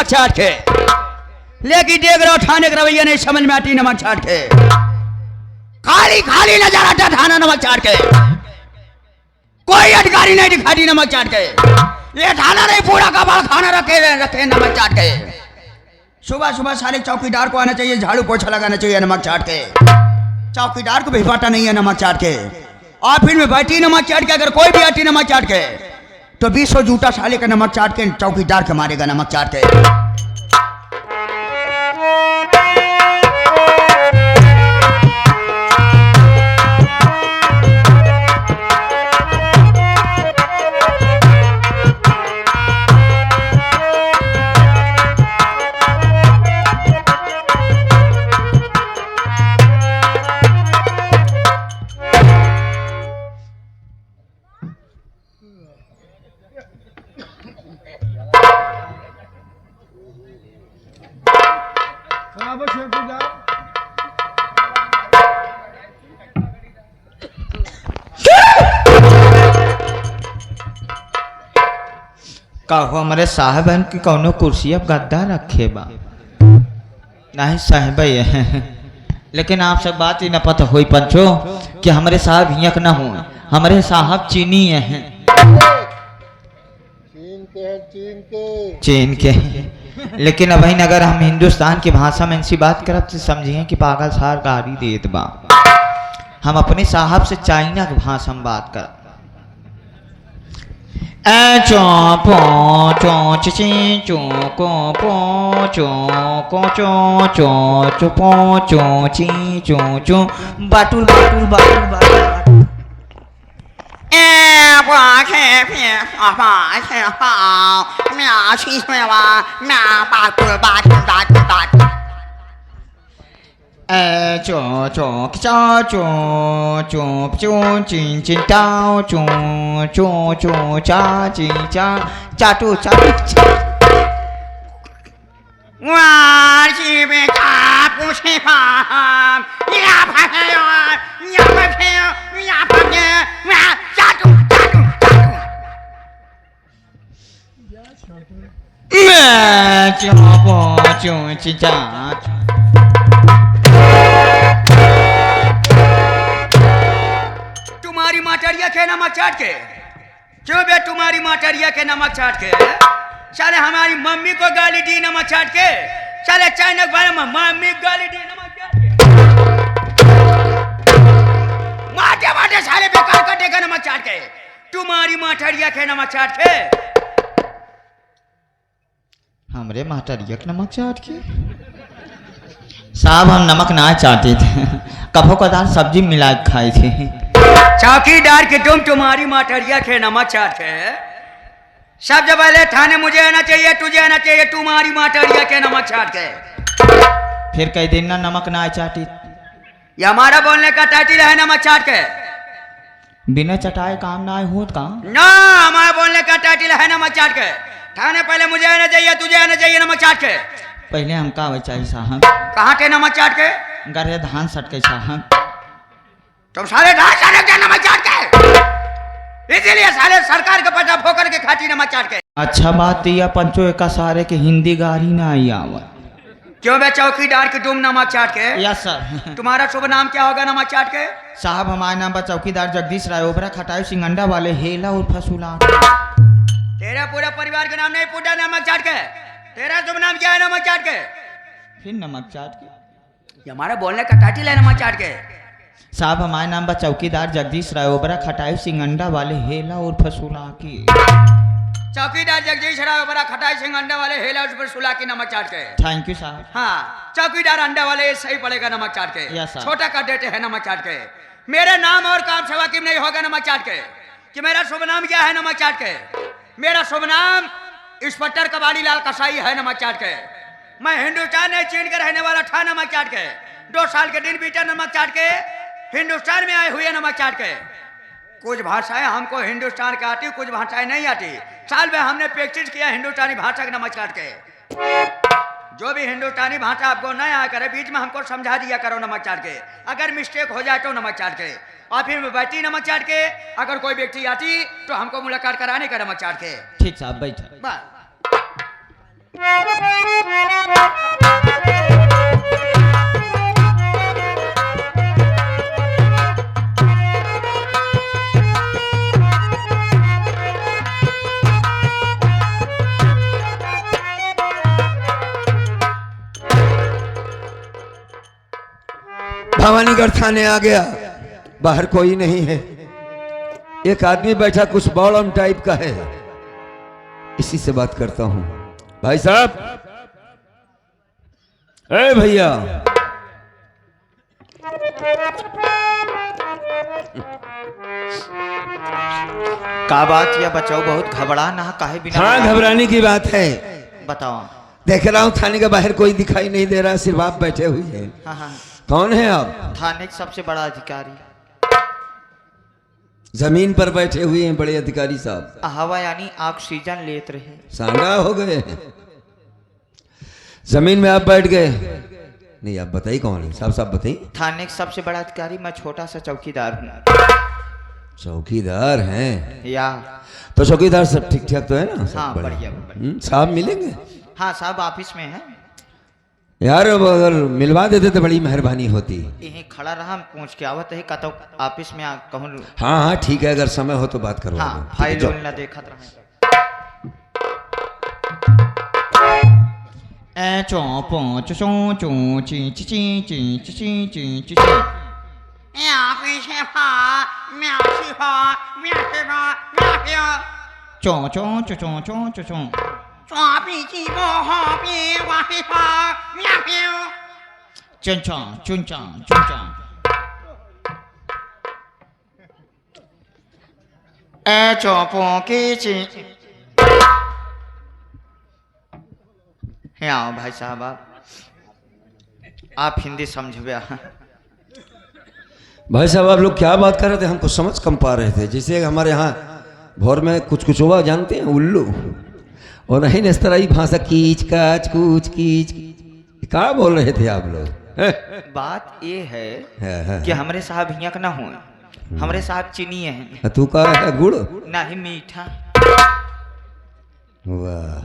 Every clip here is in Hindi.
नमक चाट के, लेकिन देख रहे हो थाने का रवैया नहीं समझ में आती नमक चाट के। खाली खाली नजर आता थाना नमक चाट के, कोई अधिकारी नहीं दिखाती नमक चाट के। ये थाना नहीं पूरा का बाल खाना रखे नमक चाट के। सुबह सुबह सारे चौकीदार को आना चाहिए, झाड़ू पोछा लगाना चाहिए नमक चाट के। चौकीदार को भी पता नहीं है नमक चाट के। ऑफिस में बैठी नमक चाट के, अगर कोई भी आती नमक चाट के तो 20 जूता साले का नमक चाट के चौकीदार के मारेगा नमक चाट के। कहो हमारे साहबन की कौनो कुर्सी अब गद्दा रखे बा नहीं साहब है। लेकिन आप सब बात ही न पता हुई पंचो कि हमारे साहब हियक न हो, हमारे साहब चीनी हैं। चीन के लेकिन अब अगर हम हिंदुस्तान की भाषा में इनसी बात करब तो समझिए कि पागल सार गाड़ी देत बा। हम अपने साहब से चाइना की भाषा में बात कर। चो पो चो ची चो को पो चो को चो चो चो पो चो ची चो चो बाटुल बाटुल बाटुल बाटुल चो चो चो चो चो चो चिन चिन टाओ चो चो चो चा ची चा चाटू चाटू तुम्हारी माटरिया के नमक चाट के, क्यों बे तुम्हारी माटरिया के नमक चाट के साले हमारी मम्मी को गाली दी नमक चाट के। साले चाइना बारे में मम्मी गाली दी नमक चाट के। माटे माटे साले बेकार कर देगा नमक चाट के। तुम्हारी माटरिया के नमक चाट के, हमरे माटरिया के नमक चाट के। साहब हम नमक ना चाहते थे, कभो कदार सब्जी मिला के खाए थे। चौकीदार के तुम्हारी माटरिया के नमक चाट के। सब जब पहले थाने मुझे आना चाहिए, तुझे आना चाहिए तुम्हारी माटरिया के नमक चाट के। फिर कई दिन ना नमक ना चाटी। ये हमारा बोलने का टाइटल है नमक चाट के। बिना चटाए काम ना होत का ना, हमारा बोलने का टाइटल है नमक चाट के। थाने पहले मुझे आना चाहिए, तुझे आना चाहिए नमक चाट के। पहले हम का चाहिए साहब। कहाँ के नमक चाट के? गरे धान सट के साहब। तुम सारे धान सट के नमक चाट के, इसीलिए सारे सरकार के पटा फोकर के खाती नमक चाट के। अच्छा बात यह पंचो एक सारे के हिंदी गाड़ी ना आई आवत। क्यों बे चौकीदार के तुम नमक चाट के? Yes sir. तुम्हारा शुभ नाम क्या होगा नमक चाट के? साहब हमारा नाम बा चौकीदार जगदीश राय, ओबरा खटाई सिंगंडा वाले हेला और फसूला। तेरा पूरा परिवार के नाम नहीं पूछा नमक चाट के। तेरा शुभ नाम क्या है नमक चाट के? फिर नमक चाट के। ये हमारा बोलने का टाइटल है नमक चाट के। साहब हमारा नाम बा चौकीदार जगदीश राय, ओबरा खटाई सिंगंडा वाले हेला और फसूला की। चौकीदार जगदीश राय, बड़ा खटाई सिंह अंडा वाले हेला उस पर सुला की नमक चाट के। थैंक यू साहब। हाँ, चौकीदार अंडा वाले सही पड़ेगा नमक चाट के। Yes sir. छोटा कर देते हैं नमक चाट के। मेरे नाम और काम से वाकिफ नहीं होगा नमक चाट के कि मेरा शुभ नाम क्या है नमक चाट के। मेरा शुभ नाम इंस्पेक्टर कबाड़ी लाल कसाई है नमक चाट के। मैं हिंदुस्तान नहीं चीन के रहने वाला था नमक चाट के। 2 साल के दिन बीता नमक चाट के हिंदुस्तान में आए हुए नमक चाट के। कुछ भाषाएं हमको हिंदुस्तान की आती, कुछ भाषाएं नहीं आती। साल में हमने प्रैक्टिस किया हिंदुस्तानी भाषा के नमक चाट के। जो भी हिंदुस्तानी भाषा आपको नहीं आया करे बीच में हमको समझा दिया करो नमक चाट के। अगर मिस्टेक हो जाए तो नमक चाट के। और फिर बैठी नमक चाट के, अगर कोई व्यक्ति आती तो हमको मुलाकात कराने का नमक चाट के। ठीक साहब बैठ। बस। भवानीगढ़ थाने आ गया, बाहर कोई नहीं है। एक आदमी बैठा कुछ बॉलम टाइप का है, इसी से बात करता हूं। भाई साहब, ए भैया, का बात या बचाओ, बहुत घबरा ना काहे बिना। हाँ, घबराने की बात है। बताओ। देख रहा हूं थाने के बाहर कोई दिखाई नहीं दे रहा, सिर्फ आप बैठे हुए हैं। हाँ हाँ, कौन है आप? थाने के सबसे बड़ा अधिकारी। जमीन पर बैठे हुए हैं बड़े अधिकारी साहब। हवा यानी ऑक्सीजन लेते रहे। सांडा हो गए हैं, जमीन में आप बैठ गए। नहीं, आप बताइए कौन है साहब? साहब बताइए। थाने के सबसे बड़ा अधिकारी मैं छोटा सा चौकीदार हूँ। चौकीदार हैं? या तो चौकीदार सब ठीक ठाक तो है ना? सब हाँ, बढ़िया। बढ़िया। साहब मिलेंगे? हाँ, साहब ऑफिस में है। यार अब अगर मिलवा देते तो बड़ी मेहरबानी होती। यहीं खड़ा रहा, हम पूछ के आवत है कतो ऑफिस में कहूँ। हाँ हाँ ठीक है, अगर समय हो तो बात करो। हाँ, फाइल ना देखत रहे। ए चो पो चो चो ची ची ची ची ची ची ची ची ची। चो चो चो चो चो चो चो। चुनचा चुनचा चुनचा। ए चोपो की ची। आओ भाई साहब, आप हिंदी समझ। भाई साहब, आप लोग क्या बात कर रहे थे? हमको समझ कम पा रहे थे। जैसे हमारे यहाँ भोर में कुछ कुछ हुआ, जानते हैं, उल्लू, और नहीं इस तरह ही भाषा कीच काच कूच कीच। क्या बोल रहे थे आप लोग? बात ये है है। कि हमारे साहब हियाँ का ना हो, हमारे साहब चीनी है। तू का है गुड़? ना ही मीठा। वाह,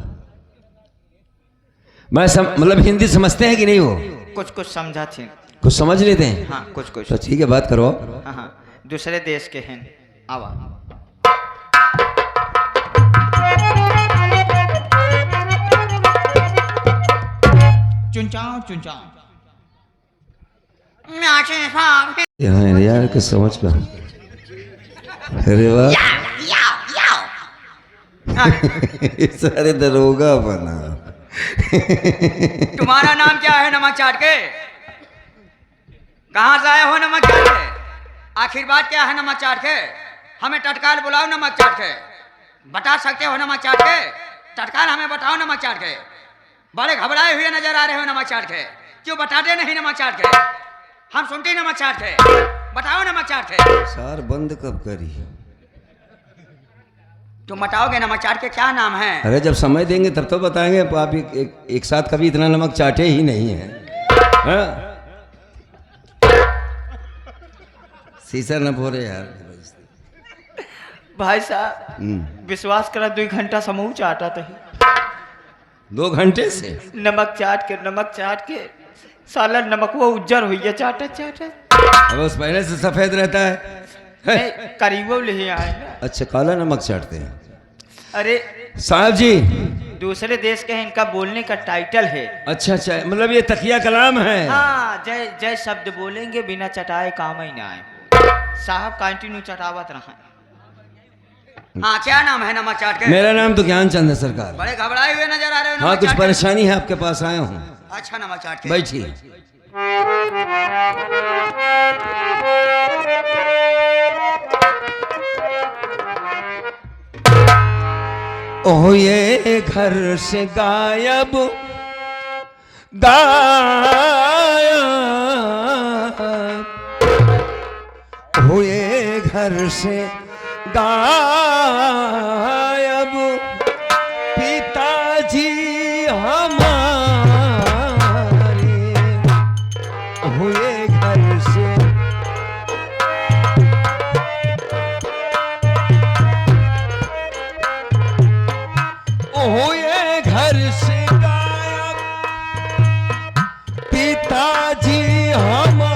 मैं मतलब हिंदी समझते हैं कि नहीं? वो कुछ कुछ समझा थे। कुछ समझ लेते हैं? हाँ, कुछ कुछ। तो ठीक है, बात करो। हाँ हाँ, दूसरे देश के हैं। आवा। चुनचाओ चुनचाओ। यहाँ यार के समझ का। अरे वाह, सारे दरोगा बना। तुम्हारा नाम क्या है नमक चाट के? कहाँ से आए हो नमक चाट के? आखिर बात क्या है नमक चाट के? हमें तत्काल बुलाओ नमक चाट के। बता सकते हो नमक चाट के? तत्काल हमें बताओ नमक चाट के। बड़े घबराए हुए नजर आ रहे हो नमक चाट के, क्यों बताते नहीं नमक चाट के? हम सुनते नमक चाट के, बताओ नमक चाट के। सार बंद कब करी? तुम बताओगे नमक चाट के क्या नाम है? अरे जब समय देंगे तब तो बताएंगे। आप एक साथ कभी इतना नमक चाटे ही नहीं है। हाँ? शीशा न भोरे यार। भाई साहब, विश्वास करा 2 घंटा समूह चाटा था। 2 घंटे से? नमक चाट के साला नमक वो उज्जर हुई है चाटा चाटा। अब उस पहले से सफेद रहता है। करीबो ले आए ना। अच्छा, काला नमक चाटते हैं। अरे साहब जी, दूसरे देश के हैं, इनका बोलने का टाइटल है। अच्छा अच्छा, मतलब ये तकिया कलाम है। हाँ, जय जय शब्द बोलेंगे, बिना चटाए काम ही ना आए। साहब कंटिन्यू चटावत रहा। हाँ, क्या नाम है नमक चाट के? मेरा नाम तो ज्ञानचंद है सरकार। बड़े घबराए हुए नजर आ रहे हो हाँ, नमक कुछ चाट के। परेशानी है, आपके पास आया हूँ। अच्छा नमक चाट के बैठिए। ओ ये घर से गायब हुए, घर से गायब पिताजी हमारे, हुए घर से। हुए घर से गायब पिताजी हमारे,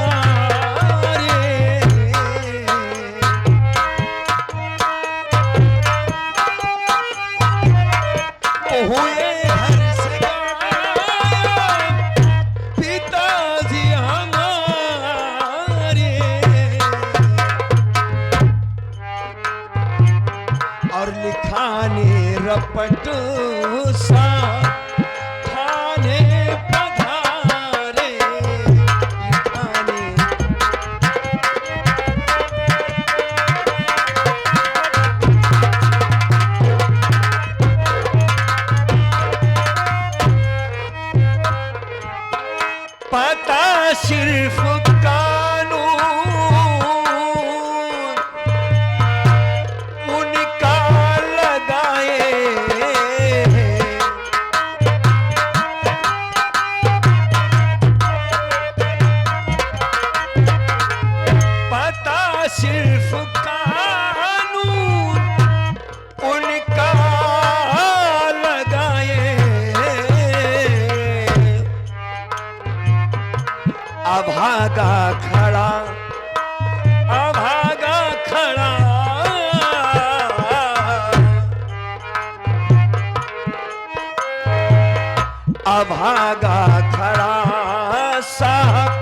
पता सिर्फ कानून उनका लगाए, पता सिर्फ कानून उनका लगाए, अभागा खड़ा, अभागा खड़ा, अभागा खड़ा साहब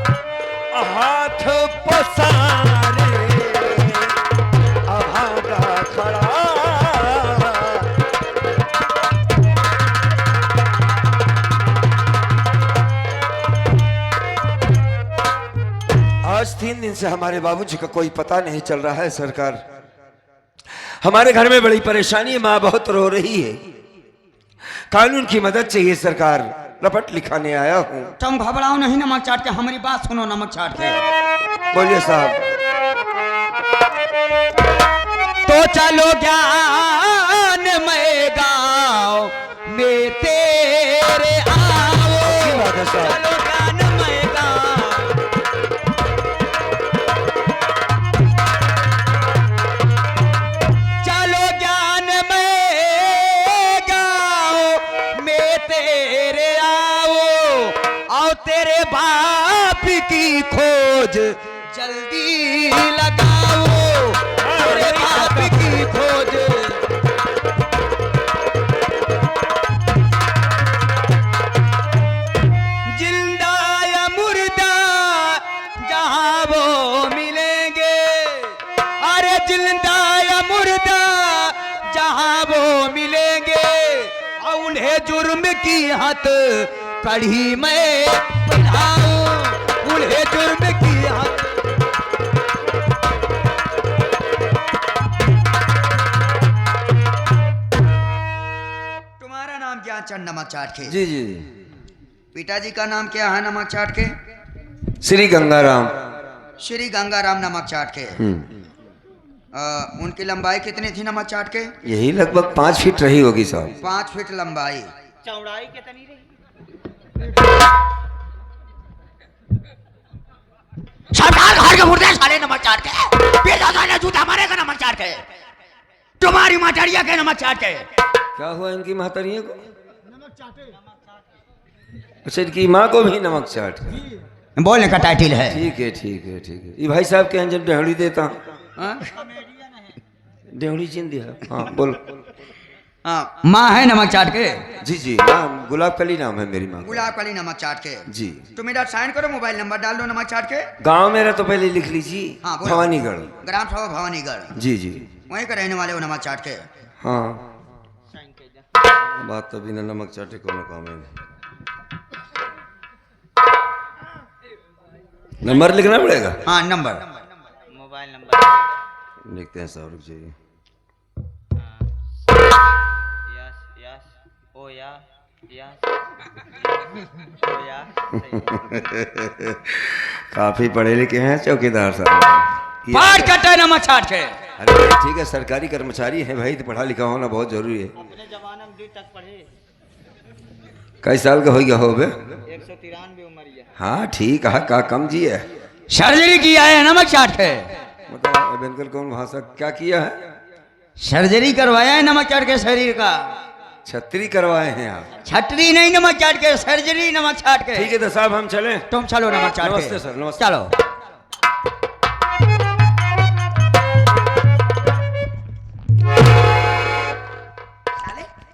हाथ पसारे, अभागा खड़ा। आज 3 दिन से हमारे बाबूजी का कोई पता नहीं चल रहा है सरकार। हमारे घर में बड़ी परेशानी है, माँ बहुत रो रही है, कानून की मदद चाहिए सरकार। रपट लिखाने आया हूँ। तुम घबराओ नहीं, नमक चाट के हमारी बात सुनो, नमक चाट के। बोलिए साहब। तो चलो ज्ञान में गाँव में तेरे आओ, अच्छी बात है साहब। चलो ज्ञान में गाँव, चलो ज्ञान में गाँव में तेरे आओ, आओ तेरे बाप की खोज जल्दी लगाओ, तेरे बाप की खोज। जिंदा या मुर्दा जहां वो मिलेंगे, अरे जिंदा या मुर्दा जहां वो मिलेंगे, और उन्हें जुर्म की हद कड़ी में बढ़ाऊं, उन्हें जुर्म की हद। तुम्हारा नाम ज्ञानचंद नमक चाट के, जी जी। पिताजी का नाम क्या है नमक चाट के? श्री गंगाराम। श्री गंगाराम नमक चाट के। उनकी लंबाई कितनी थी नमक चाट के? यही लगभग 5 फीट रही होगी साहब। 5 फीट लंबाई। चौड़ाई कितनी रही? सरकार घर के मुर्दे साले नमक चाट के, बेटा साले जूता मारेगा नमक चाट के, तुम्हारी माटरिया के नमक चाट के। क्या हुआ इनकी महतरियों को? नमक चाटे। अच्छा, इनकी माँ को भी नमक चाट। बोलने का टाइटल है। ठीक है ठीक है ठीक है। ये भाई साहब के यहाँ जब डेहड़ी देता हूँ, डेहड़ी चिन दिया। हाँ बोलो। माँ है नमक चाट के? जी जी, नाम गुलाब कली नाम है मेरी माँ का। गुलाब कली नमक चाट के। जी। तुम मेरा साइन करो, मोबाइल नंबर डाल दो नमक चाट के। गांव मेरा तो पहले लिख लीजिए। हाँ, बोलो। भवानीगढ़। ग्राम सभा भवानीगढ़। जी जी। वहीं के रहने वाले हो नमक चाट के। हाँ, बात तो बिना नमक चाटे कोनो काम है नहीं। नंबर लिखना पड़ेगा। हाँ, नंबर। मोबाइल नंबर लिखते हैं साहब, रुक जाइए। यस यस ओ या यस ओ या। काफी पढ़े लिखे हैं चौकीदार साहब। पार कटे नमक चाट के। अरे ठीक है, सरकारी कर्मचारी है भाई, तो पढ़ा लिखा होना बहुत जरूरी है। अपने जमाने में 2 तक पढ़े। कई साल का हो गया हो बे? 193 उम्र है। हाँ ठीक है, का कम जी है। सर्जरी किया है नमक चाट के। मतलब अबेनकर कौन भाषा क्या किया है? सर्जरी करवाया है नमक चाट के शरीर का। छतरी करवाए हैं आप? छटरी नहीं नमक चाट के, सर्जरी नमक चाट के। ठीक है तो साहब हम चलें? तुम चलो नमक चाट के। नमस्ते सर, नमस्ते। चलो।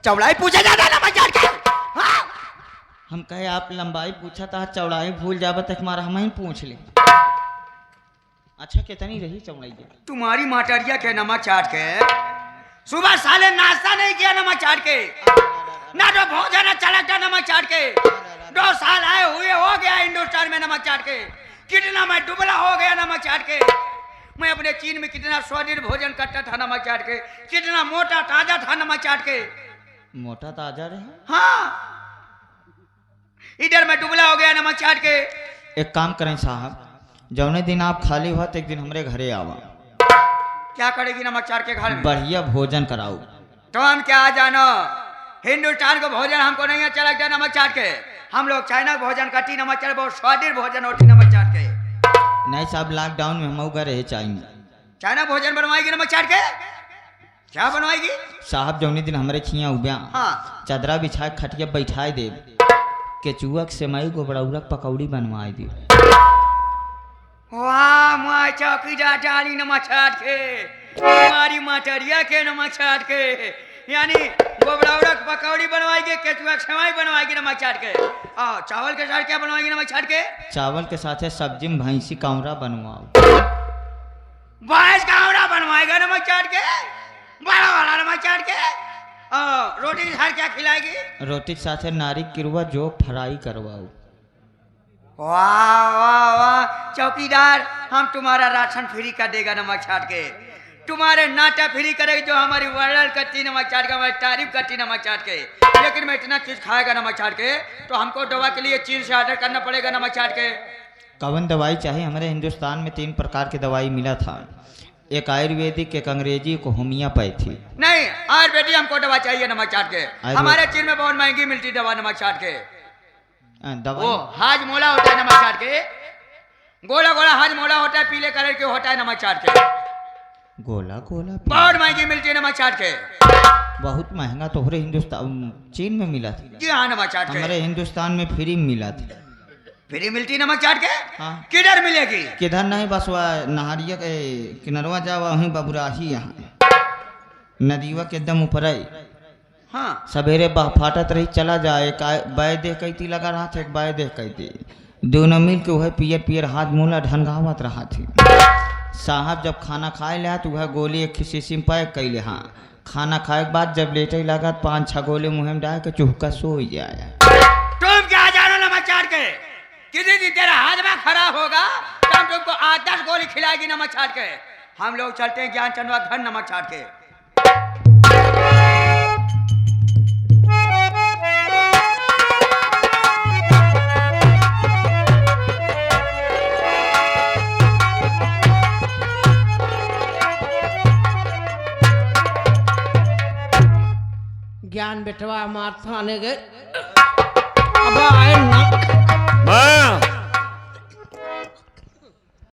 चौड़ाई पूछा जाता है नमक चाट के। हाँ? हम कहे आप लंबाई पूछा था, चौड़ाई भूल जाबा तक हमारा हम ही पूछ ले। अच्छा कितनी रही चौड़ाई? तुम्हारी माटरिया के नमक चाट के। सुबह साले नाश्ता नहीं किया नमक चाट के, ना तो भोजन चला था नमक चाट के। 2 साल आए हुए हो गया हिंदुस्तान में नमक चाट के। कितना मैं दुबला हो गया नमक चाट के। मैं अपने चीन में कितना स्वादिष्ट भोजन करता था नमक चाट के, कितना मोटा ताजा था नमक चाट के। मोटा ताजा रहे। हाँ, इधर मैं दुबला हो गया नमक चाट के, एक काम करें साहब, जौने दिन आप खाली हुआ तो एक दिन हमारे घरे आवा, क्या करेगी नमक चाट के घर में? बढ़िया भोजन कराओ। तो हम क्या जानो, हिंदुस्तान को भोजन हमको नहीं अच्छा लगता नमक चाट के। हम लोग चाइना का भोजन कटी नमक चाट, बहुत स्वादिष्ट भोजन होती नमक चाट के। नहीं साहब, लॉकडाउन में हम उगा रहे चाहिए। चाइना भोजन बनवाएगी नमक चाट के? क्या बनवाएगी? साहब जौने दिन हमारे छिया उब्या हाँ। चादरा बिछा खटिया बैठाए दे, केचुआ के सेमाई को बड़ौरा पकौड़ी बनवाए दे। वाह माँ चौकीदार डाली नमक चाट के, हमारी मटरिया के नमक चाट के, यानी गोबड़ौरा पकौड़ी बनवाएगी, केचुआ के सेमाई बनवाएगी नमक चाट के। चावल के साथ क्या बनवाएगी नमक चाट के? चावल के साथ सब्जी में भैंसी कावरा बनवाओ। भैंस कावड़ा बनवाएगा नमक चाट के, बड़ा वाला नमक चाट के। रोटी के साथ क्या खिलाएगी? रोटी के साथ नारी किरवा जो फ्राई करवाओ। वाह वाह वाह चौकीदार, हम तुम्हारा राशन फ्री कर देगा नमक चाट के, तुम्हारे नाटा फ्री करेगी, जो हमारी वर्णन करती नमक चाट का, हमारी तारीफ करती नमक चाट के। लेकिन मैं इतना चीज खाएगा नमक चाट के तो हमको दवा के लिए चीन से ऑर्डर करना पड़ेगा नमक चाट के। कवन दवाई चाहिए? हमारे हिंदुस्तान में 3 प्रकार की दवाई मिला था, एक आयुर्वेदिक, एक अंग्रेजी, एक होमियोपैथी। नहीं, आयुर्वेदिक हमको दवा चाहिए नमक चाट के। हमारे चीन में बहुत महंगी मिलती दवा नमक चाट के। वो हाजमोला होता है नमक चाट के, गोला गोला हाजमोला होता है, पीले कलर के होता है नमक चाट के। गोला गोला बहुत महंगी मिलती है नमक चाट के। बहुत महंगा तो हमारे हिंदुस्तान चीन में मिला था। जी हाँ, नमक चाट के हमारे हिंदुस्तान में फ्री में मिला था। फ्री मिलती नमक चाट के? हाँ। किधर मिलेगी? किधर नहीं, बस वह नहरिया के किनरवा जा, वहीं बबुराही यहाँ नदीवा के एकदम ऊपर है। हाँ। सवेरे फाटत रही, चला जाए, एक बाय देख कैती लगा रहा था, एक बाय देख कैती, दोनों मिल के वह पियर पियर हाथ मोला ढनगावत रहा थी। साहब जब खाना खाए ले तो वह गोली एक शीशी में पैक कैले। हाँ, खाना खाए के बाद जब लेटे लगा 5-6 गोले मुँह में डाल के चुहका सो जाए। तुम क्या जानो नमक चाट के? किसी दिन तेरा हाजमा खराब होगा तो हम तुमको 8-10 गोली खिलाएगी नमक चाट के। हम लोग चलते हैं ज्ञान चंदवा घर नमक चाट के। ज्ञान बेटवा मार थाने गए, अब आए ना